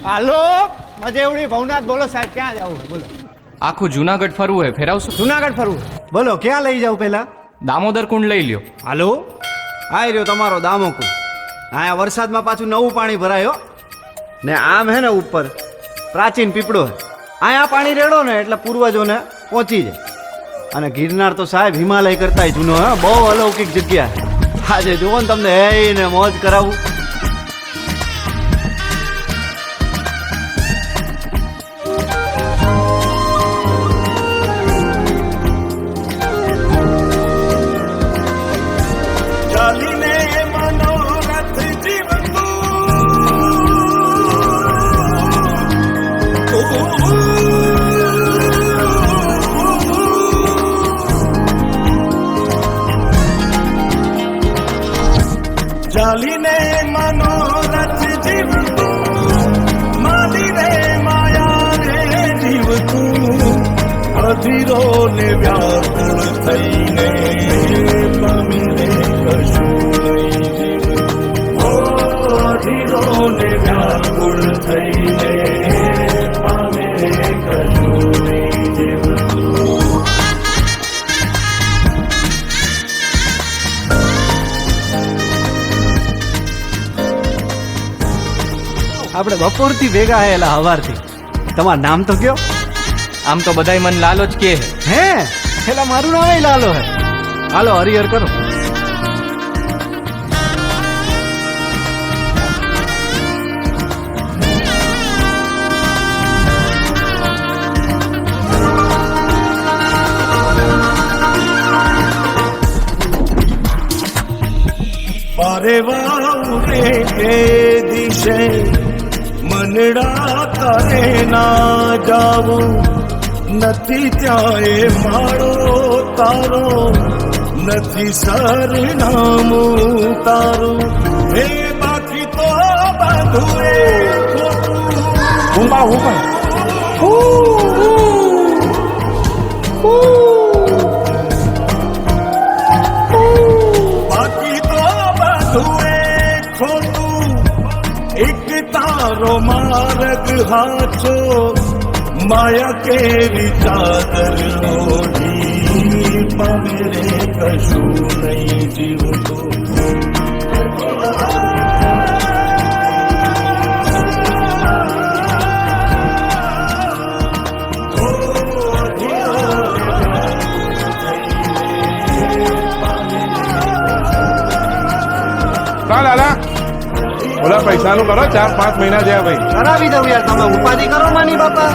હાલો મજેવડી ભવનાથ બોલો સાહેબ, ક્યાં જવું બોલો? આખું જુનાગઢ ફરવું હે, ફેરાવશો? જુનાગઢ ફરવું બોલો, ક્યાં લઈ જાવ પેલા? દામોદર કુંડ લઈ લ્યો. હાલો આઈ રહ્યો તમારો દામોકુંડ. અહીંયા વરસાદમાં પાછું નવું પાણી ભરાયો ને આમ હે ને ઉપર પ્રાચીન પીપળો હે. અહીંયા પાણી રેડો ને એટલે પૂર્વજોને પહોંચી જાય. અને ગિરનાર તો સાહેબ હિમાલય કરતા જૂનો હે, બહુ અલૌકિક જગ્યા છે. આજે જુઓ ને તમને હે ને મોજ કરાવું. ચાલીને મનોરથ જીવતું, માલીને માયા રે જીવતું, અધીરો ને વ્યાકુળ થઈને પામીને કશું નહીં જીવતું. અધીરો ને વ્યાકુળ થઈને પામીને કશું નહીં જીવતું. આપણે બપોરથી ભેગા હેલા હવારથી. તમારું નામ તો કયો? આમ તો બધાય મન લાલો જ કે હે. હે એલા મારું નામ લાલો હે. હાલો હરિહર કરો. પારેવાઉરે કે દિશે મનડા કરે ના જાવું, નથી ત્યાં એ માળો તારો, નથી સરનામું તારું. હે બાકી તો બધું એ ખોટું. બાકી તો બધું એ ખોટું, એક તારો માર્ગ હાચો, માયા કેવી ચાદર ઓઢી, પામેરે કશું નહીં જીવતું. લાલા ઓલા પૈસાનું કરો, 4-5 મહિના થયા ભાઈ. કરાવી દઉં યાર, તમે ઉપાધિ કરો માની બાપા.